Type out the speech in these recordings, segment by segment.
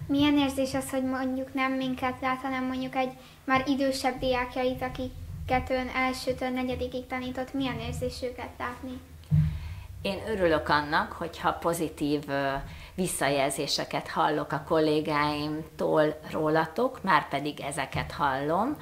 Milyen érzés az, hogy mondjuk nem minket lát, hanem mondjuk egy már idősebb diákjait, akiket ön elsőtől negyedikig tanított, milyen érzés őket látni? Én örülök annak, hogyha pozitív visszajelzéseket hallok a kollégáimtól rólatok, már pedig ezeket hallom,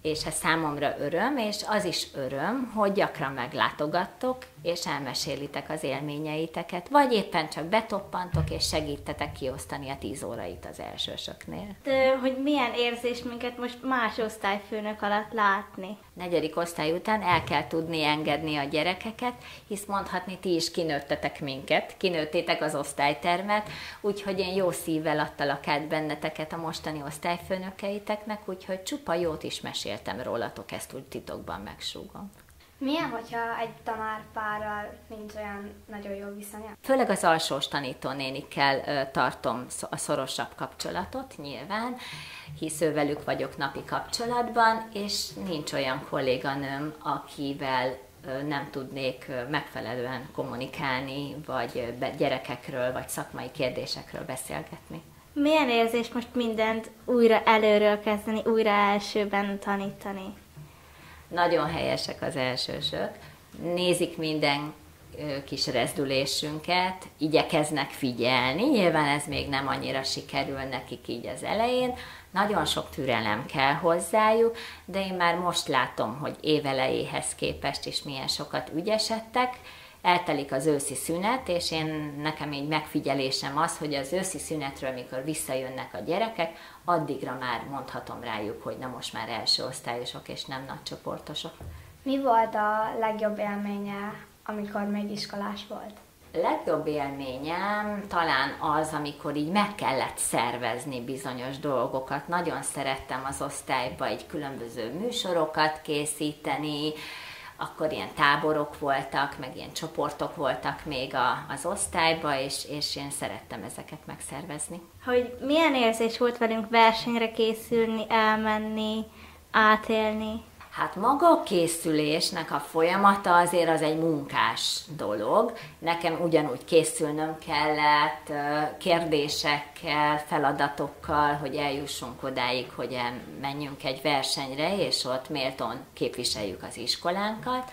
és ez számomra öröm, és az is öröm, hogy gyakran meglátogattok, és elmesélitek az élményeiteket, vagy éppen csak betoppantok, és segítetek kiosztani a 10 órait az elsősöknél. De, hogy milyen érzés minket most más osztályfőnök alatt látni? 4. osztály után el kell tudni engedni a gyerekeket, hisz mondhatni, ti is kinőttetek minket, kinőttétek az osztálytermet, úgyhogy én jó szívvel adtalak át benneteket a mostani osztályfőnökeiteknek, úgyhogy csupa jót is meséltem rólatok, ezt úgy titokban megsúgom. Milyen, hogyha egy tanárpárral nincs olyan nagyon jó viszonya? Főleg az alsós tanítónénikkel tartom a szorosabb kapcsolatot nyilván, hisz ővelük vagyok napi kapcsolatban, és nincs olyan kolléganőm, akivel nem tudnék megfelelően kommunikálni, vagy gyerekekről, vagy szakmai kérdésekről beszélgetni. Milyen érzés most mindent újra előről kezdeni, újra elsőben tanítani? Nagyon helyesek az elsősök, nézik minden kis rezdülésünket, igyekeznek figyelni, nyilván ez még nem annyira sikerül nekik így az elején, nagyon sok türelem kell hozzájuk, de én már most látom, hogy évelejéhez képest is milyen sokat ügyesedtek. Eltelik az őszi szünet, és nekem így megfigyelésem az, hogy az őszi szünetről, mikor visszajönnek a gyerekek, addigra már mondhatom rájuk, hogy na most már első osztályosok és nem nagycsoportosok. Mi volt a legjobb élménye, amikor még iskolás volt? Legjobb élményem talán az, amikor így meg kellett szervezni bizonyos dolgokat. Nagyon szerettem az osztályba egy különböző műsorokat készíteni, akkor ilyen táborok voltak, meg ilyen csoportok voltak még az osztályba, és én szerettem ezeket megszervezni. Hogy milyen érzés volt velünk versenyre készülni, elmenni, átélni? Hát maga a készülésnek a folyamata azért az egy munkás dolog. Nekem ugyanúgy készülnöm kellett kérdésekkel, feladatokkal, hogy eljussunk odáig, hogy menjünk egy versenyre, és ott méltón képviseljük az iskolánkat.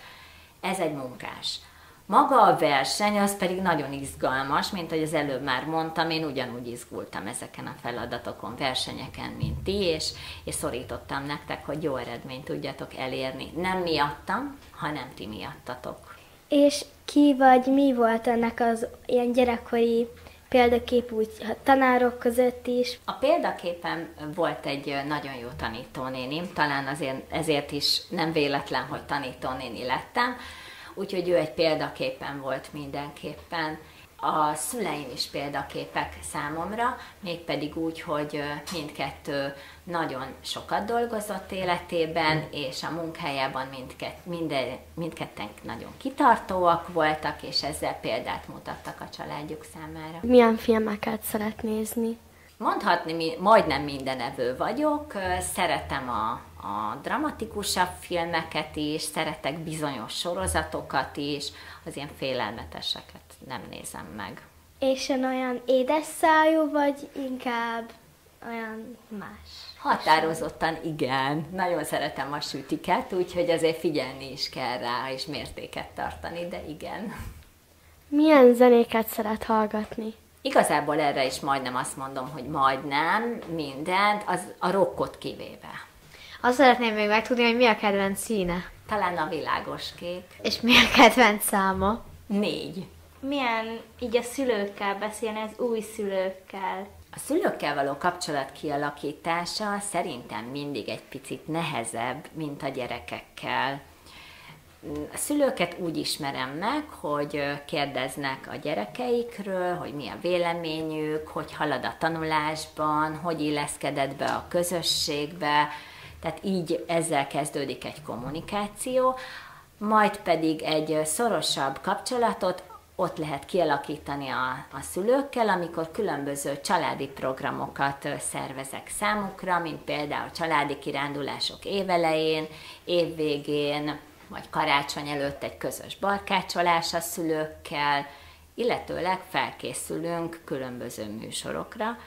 Ez egy munkás. Maga a verseny az pedig nagyon izgalmas, mint ahogy az előbb már mondtam, én ugyanúgy izgultam ezeken a feladatokon, versenyeken, mint ti, és szorítottam nektek, hogy jó eredményt tudjatok elérni. Nem miattam, hanem ti miattatok. És ki vagy mi volt ennek az ilyen gyerekkori példakép úgy a tanárok között is? A példaképen volt egy nagyon jó tanítónénim, talán ezért is nem véletlen, hogy tanítónéni lettem, úgyhogy ő egy példaképen volt mindenképpen. A szüleim is példaképek számomra, mégpedig úgy, hogy mindkettő nagyon sokat dolgozott életében, és a munkájában mindketten nagyon kitartóak voltak, és ezzel példát mutattak a családjuk számára. Milyen filmeket szeret nézni? Mondhatni, majdnem mindenevő vagyok, szeretem a dramatikusabb filmeket is, szeretek bizonyos sorozatokat is, az ilyen félelmeteseket nem nézem meg. És ön olyan édes szájú, vagy inkább olyan más? Határozottan igen. Nagyon szeretem a sütiket, úgyhogy azért figyelni is kell rá, és mértéket tartani, de igen. Milyen zenéket szeret hallgatni? Igazából erre is majdnem azt mondom, hogy majdnem mindent, a rockot kivéve. Azt szeretném még megtudni, hogy mi a kedvenc színe. Talán a világos kék. És mi a kedvenc száma? 4. Milyen így a szülőkkel beszélni, az új szülőkkel? A szülőkkel való kapcsolat kialakítása szerintem mindig egy picit nehezebb, mint a gyerekekkel. A szülőket úgy ismerem meg, hogy kérdeznek a gyerekeikről, hogy mi a véleményük, hogy halad a tanulásban, hogy illeszkedett be a közösségbe, tehát így ezzel kezdődik egy kommunikáció, majd pedig egy szorosabb kapcsolatot ott lehet kialakítani a szülőkkel, amikor különböző családi programokat szervezek számukra, mint például családi kirándulások évelején, évvégén, vagy karácsony előtt egy közös barkácsolás a szülőkkel, illetőleg felkészülünk különböző műsorokra.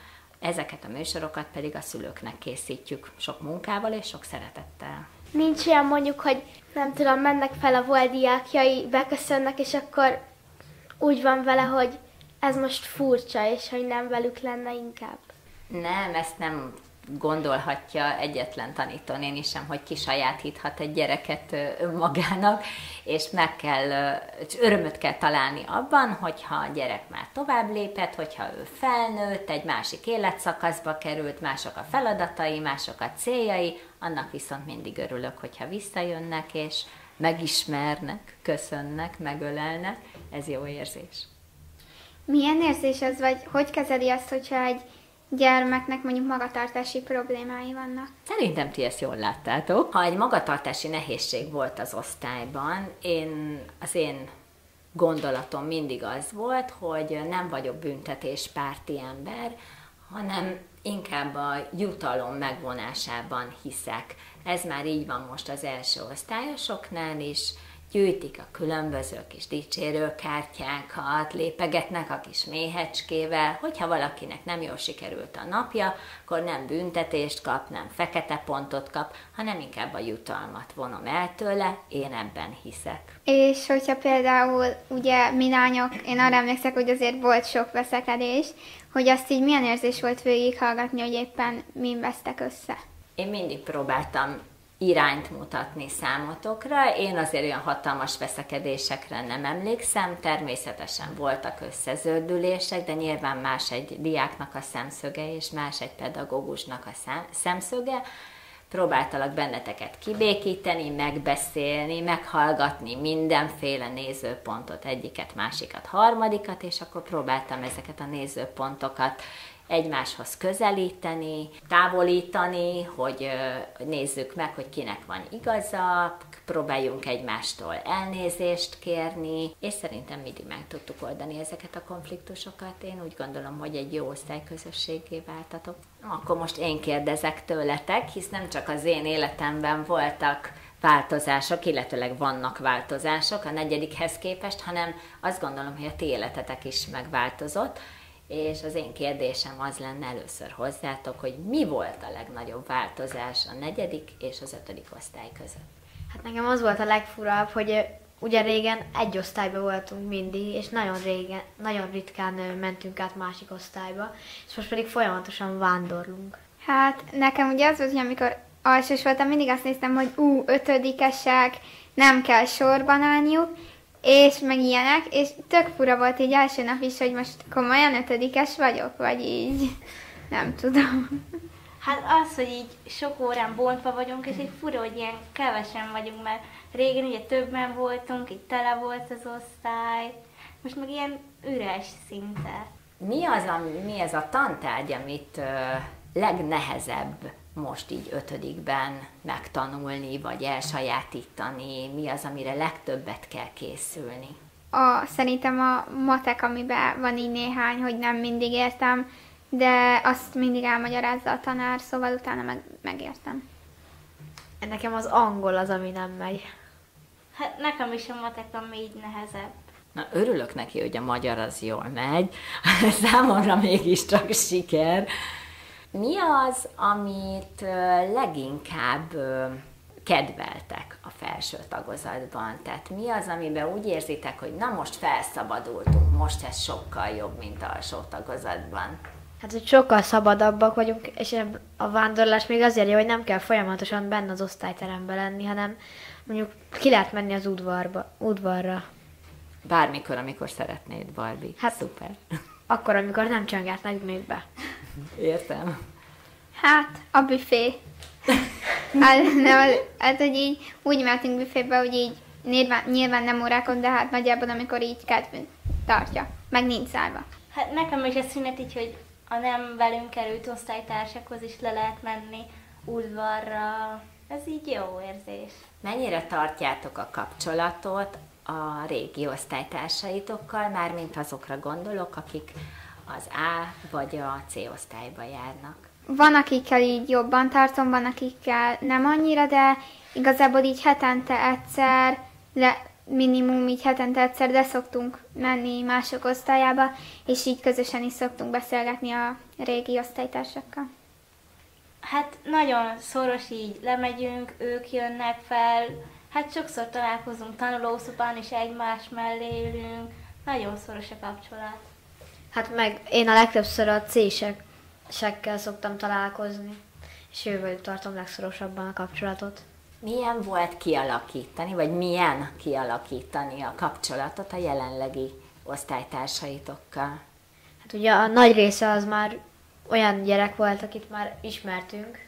ezeket a műsorokat pedig a szülőknek készítjük sok munkával és sok szeretettel. Nincs olyan mondjuk, hogy nem tudom, mennek fel a volt diákjai, beköszönnek, és akkor úgy van vele, hogy ez most furcsa, és hogy nem velük lenne inkább. Nem, ezt nem gondolhatja egyetlen tanítónéni sem, hogy kisajátíthat egy gyereket önmagának, és örömöt kell találni abban, hogyha a gyerek már tovább lépett, hogyha ő felnőtt, egy másik életszakaszba került, mások a feladatai, mások a céljai, annak viszont mindig örülök, hogyha visszajönnek, és megismernek, köszönnek, megölelnek, ez jó érzés. Milyen érzés ez, vagy hogy kezeli azt, hogyha egy gyermeknek mondjuk magatartási problémái vannak? Szerintem ti ezt jól láttátok. Ha egy magatartási nehézség volt az osztályban, az én gondolatom mindig az volt, hogy nem vagyok büntetéspárti ember, hanem inkább a jutalom megvonásában hiszek. Ez már így van most az első osztályosoknál is, gyűjtik a különböző kis dicsérőkártyákat, lépegetnek a kis méhecskével, hogyha valakinek nem jól sikerült a napja, akkor nem büntetést kap, nem fekete pontot kap, hanem inkább a jutalmat vonom el tőle, én ebben hiszek. És hogyha például ugye mi lányok, én arra emlékszek, hogy azért volt sok veszekedés, hogy azt így milyen érzés volt végighallgatni, hogy éppen min vesztek össze? Én mindig próbáltam irányt mutatni számotokra. Én azért olyan hatalmas veszekedésekre nem emlékszem, természetesen voltak összezördülések, de nyilván más egy diáknak a szemszöge, és más egy pedagógusnak a szemszöge. Próbáltalak benneteket kibékíteni, megbeszélni, meghallgatni mindenféle nézőpontot, egyiket, másikat, harmadikat, és akkor próbáltam ezeket a nézőpontokat egymáshoz közelíteni, távolítani, hogy nézzük meg, hogy kinek van igaza, próbáljunk egymástól elnézést kérni, és szerintem mindig meg tudtuk oldani ezeket a konfliktusokat. Én úgy gondolom, hogy egy jó osztályközösségé váltatok. Akkor most én kérdezek tőletek, hisz nem csak az én életemben voltak változások, illetőleg vannak változások a negyedikhez képest, hanem azt gondolom, hogy a ti életetek is megváltozott. És az én kérdésem az lenne először hozzátok, hogy mi volt a legnagyobb változás a 4. és az 5. osztály között? Hát nekem az volt a legfurább, hogy ugye régen egy osztályban voltunk mindig, és nagyon ritkán mentünk át másik osztályba, és most pedig folyamatosan vándorlunk. Hát nekem ugye az volt, hogy amikor alsós voltam, mindig azt néztem, hogy ötödikesek, nem kell sorban állniuk, és meg ilyenek, és tök fura volt így első nap is, hogy most komolyan 5-es vagyok, vagy így, nem tudom. Hát az, hogy így sok órán bontva vagyunk, és így fura, hogy ilyen kevesen vagyunk, mert régen ugye többen voltunk, így tele volt az osztály, most meg ilyen üres szinte. Mi ez a tantárgy, amit legnehezebb most így 5-ben megtanulni, vagy elsajátítani? Mi az, amire legtöbbet kell készülni? Szerintem a matek, amiben van így néhány, hogy nem mindig értem, de azt mindig elmagyarázza a tanár, szóval utána megértem. Nekem az angol az, ami nem megy. Hát nekem is a matek, ami így nehezebb. Na, örülök neki, hogy a magyar az jól megy, számomra mégiscsak siker. Mi az, amit leginkább kedveltek a felső tagozatban? Tehát mi az, amiben úgy érzitek, hogy na most felszabadultunk, most ez sokkal jobb, mint alsó tagozatban? Hát, hogy sokkal szabadabbak vagyunk, és a vándorlás még azért jó, hogy nem kell folyamatosan benne az osztályteremben lenni, hanem mondjuk ki lehet menni az udvarra. Bármikor, amikor szeretnéd, Barbie. Hát szuper. Akkor, amikor nem csöngetnek még be. Értem. Hát, a büfé. Hát, hogy így úgy mentünk büfébe, hogy így nyilván nem órákon, de hát nagyjából amikor így kedvünk tartja, meg nincs zárva. Hát nekem is a szünet így, hogy a nem velünk került osztálytársakhoz is le lehet menni udvarra. Ez így jó érzés. Mennyire tartjátok a kapcsolatot a régi osztálytársaitokkal, mármint azokra gondolok, akik az A vagy a C osztályba járnak? Van, akikkel így jobban tartom, van, akikkel nem annyira, de igazából így hetente egyszer minimum így hetente egyszer, de szoktunk menni mások osztályába, és így közösen is szoktunk beszélgetni a régi osztálytársakkal. Hát nagyon szoros, így lemegyünk, ők jönnek fel, hát sokszor találkozunk tanulószobán, és egymás mellé ülünk, nagyon szoros a kapcsolat. Hát meg én a legtöbbször a C-sekkel szoktam találkozni, és ővelük tartom legszorosabban a kapcsolatot. Milyen volt kialakítani, vagy milyen kialakítani a kapcsolatot a jelenlegi osztálytársaitokkal? Hát ugye a nagy része az már olyan gyerek volt, akit már ismertünk,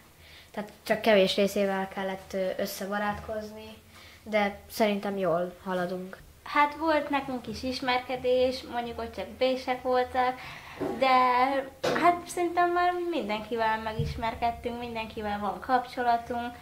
tehát csak kevés részével kellett összebarátkozni, de szerintem jól haladunk. Hát volt nekünk is ismerkedés, mondjuk ott csak bések voltak, de hát szerintem már mindenkivel megismerkedtünk, mindenkivel van kapcsolatunk,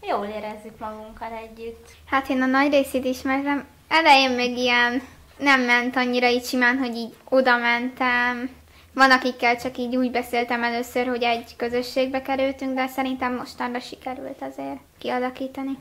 jól érezzük magunkat együtt. Hát én a nagy részét ismerem. Elején még ilyen nem ment annyira így simán, hogy így oda mentem. Van, akikkel csak így úgy beszéltem először, hogy egy közösségbe kerültünk, de szerintem mostanra sikerült azért kialakítani.